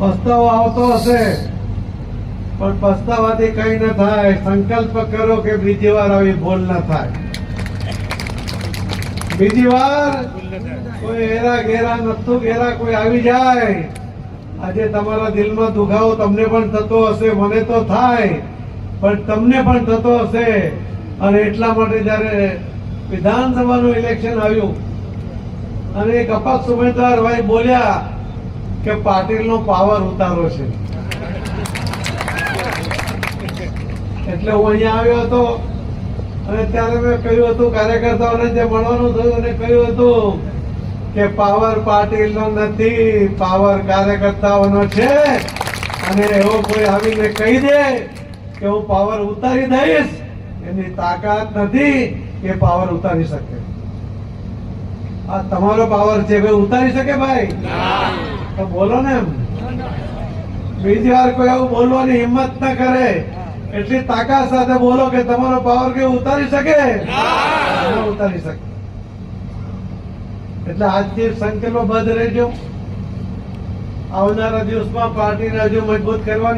પસ્તાવો આવતો હશે, પણ પસ્તાવાથી કઈ ન થાય. સંકલ્પ કરો કે બીજી વાર આવી ભૂલ ન થાય. બીજી વાર કોઈ હેરા ઘેરા નતું ઘેરા કોઈ આવી જાય. આજે તમારા દિલમાં દુખાવો તમને પણ થતો હશે, મને તો થાય, પણ તમને પણ થતો હશે. અને એટલા માટે જયારે વિધાનસભાનું ઇલેક્શન આવ્યું અને એક અપક્ષ ઉમેદવાર ભાઈ બોલ્યા કે પાટીલનો પાવર ઉતારો છે, એટલે હું અહીંયા આવ્યો હતો. અને ત્યારે મેં કહ્યું હતું, કાર્યકર્તાઓને જે મળવાનું થયું અને કહ્યું હતું કે પાવર પાટીલનો નથી, પાવર કાર્યકર્તાઓનો છે. અને એવો કોઈ આવીને કહી દે કે હું પાવર ઉતારી દઈશ, એની તાકાત નથી કે પાવર ઉતારી શકે. આ તમારો પાવર છે, કોઈ ઉતારી શકે ભાઈ? તો બોલો ને. એમ બીજી વાર કોઈ આવું બોલવાની હિંમત ન કરે, એટલી તાકાત સાથે બોલો કે તમારો પાવર કે ઉતારી શકે? ઉતારી શકે. એટલે આજથી સંકલ્પબદ્ધ રહેજો. આવનારા દિવસમાં પાર્ટીને હજુ મજબૂત કરવાની